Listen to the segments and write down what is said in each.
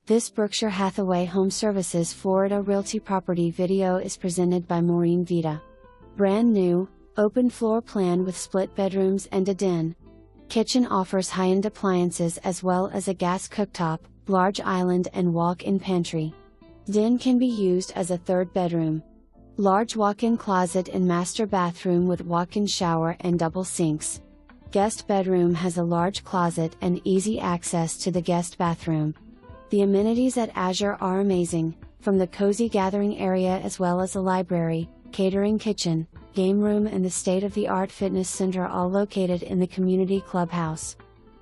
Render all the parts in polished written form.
This Berkshire Hathaway HomeServices Florida Realty property video is presented by Maureen Vita. Brand new, open floor plan with split bedrooms and a den. Kitchen offers high-end appliances as well as a gas cooktop, large island and walk-in pantry. Den can be used as a third bedroom. Large walk-in closet and master bathroom with walk-in shower and double sinks. Guest bedroom has a large closet and easy access to the guest bathroom. The amenities at Azure are amazing, from the cozy gathering area as well as a library, catering kitchen, game room and the state-of-the-art fitness center all located in the community clubhouse.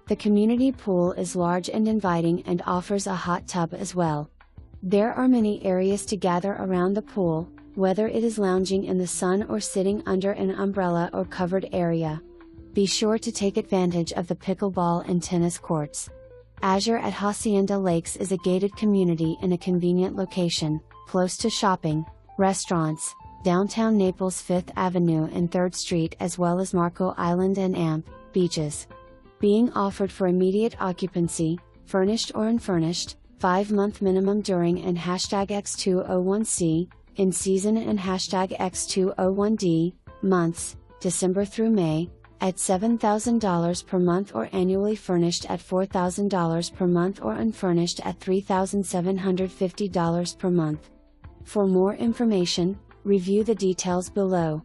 The community pool is large and inviting and offers a hot tub as well. There are many areas to gather around the pool, whether it is lounging in the sun or sitting under an umbrella or covered area. Be sure to take advantage of the pickleball and tennis courts. Azure at Hacienda Lakes is a gated community in a convenient location, close to shopping, restaurants, downtown Naples 5th Avenue and 3rd Street as well as Marco Island and AMP, beaches. Being offered for immediate occupancy, furnished or unfurnished, 5-month minimum during and #X201C, in season and #X201D, months, December through May, at $7,000 per month or annually furnished at $4,000 per month or unfurnished at $3,750 per month. For more information, review the details below.